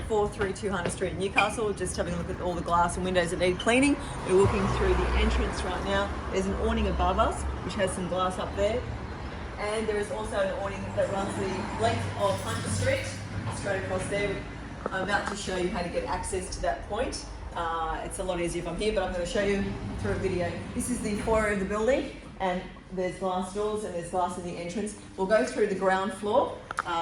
432 Hunter Street, Newcastle. Just having a look at all the glass and windows that need cleaning. We're walking through the entrance right now. There's an awning above us, which has some glass up there. And there is also an awning that runs the length of Hunter Street, straight across there. I'm about to show you how to get access to that point. It's a lot easier if I'm here, but I'm going to show you through a video. This is the foyer of the building, and there's glass doors and there's glass in the entrance. We'll go through the ground floor.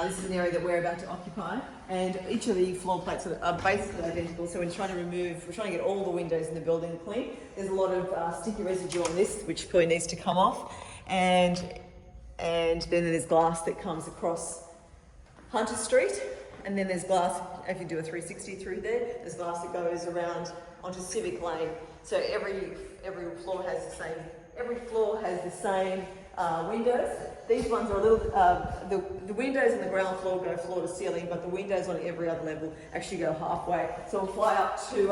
This is an area that we're about to occupy, and each of the floor plates are basically identical. So we're trying to get all the windows in the building clean. There's a lot of sticky residue on this, which probably needs to come off, and then there's glass that comes across Hunter Street, and then there's glass, if you do a 360 through there, there's glass that goes around onto Civic Lane. So every floor has the same windows. These ones are a little, the windows on the ground floor go floor to ceiling, but the windows on every other level actually go halfway. So we'll fly up to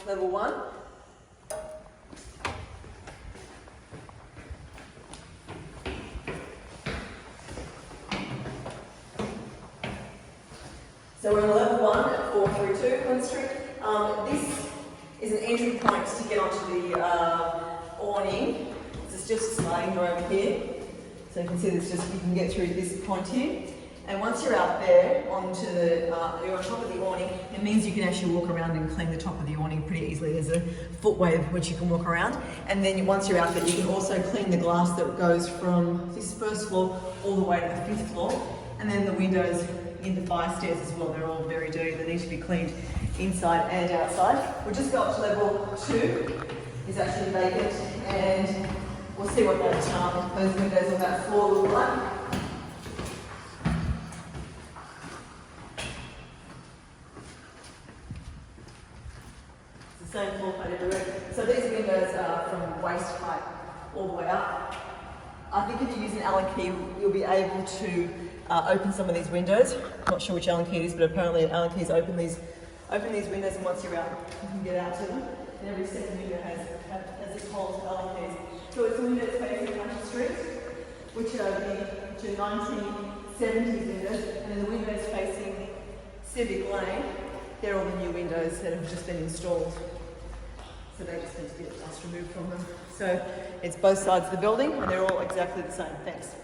level 1. So we're on level 1 at 432 Hunter Street. This is an entry point to get onto the awning. It's just a sliding door over here. So you can see you can get through this point here. And once you're out there you're on top of the awning, it means you can actually walk around and clean the top of the awning pretty easily. There's a footway of which you can walk around. And then once you're out there, you can also clean the glass that goes from this first floor all the way to the 5th floor. And then the windows in the fire stairs as well, they're all very dirty. They need to be cleaned inside and outside. We'll just go up to level 2. It's actually vacant, and we'll see what those windows on that floor look like. It's the same floor plate everywhere. So these windows are from waist height all the way up. I think if you use an Allen key, you'll be able to open some of these windows. I'm not sure which Allen key it is, but apparently Allen keys open these windows, and once you're out, you can get out to them. And every second window has this hole of Allen keys. So it's the windows facing Hunter Street, which are 1970s windows, and then the windows facing Civic Lane, they're all the new windows that have just been installed. So they just need to get dust removed from them. So it's both sides of the building, and they're all exactly the same. Thanks.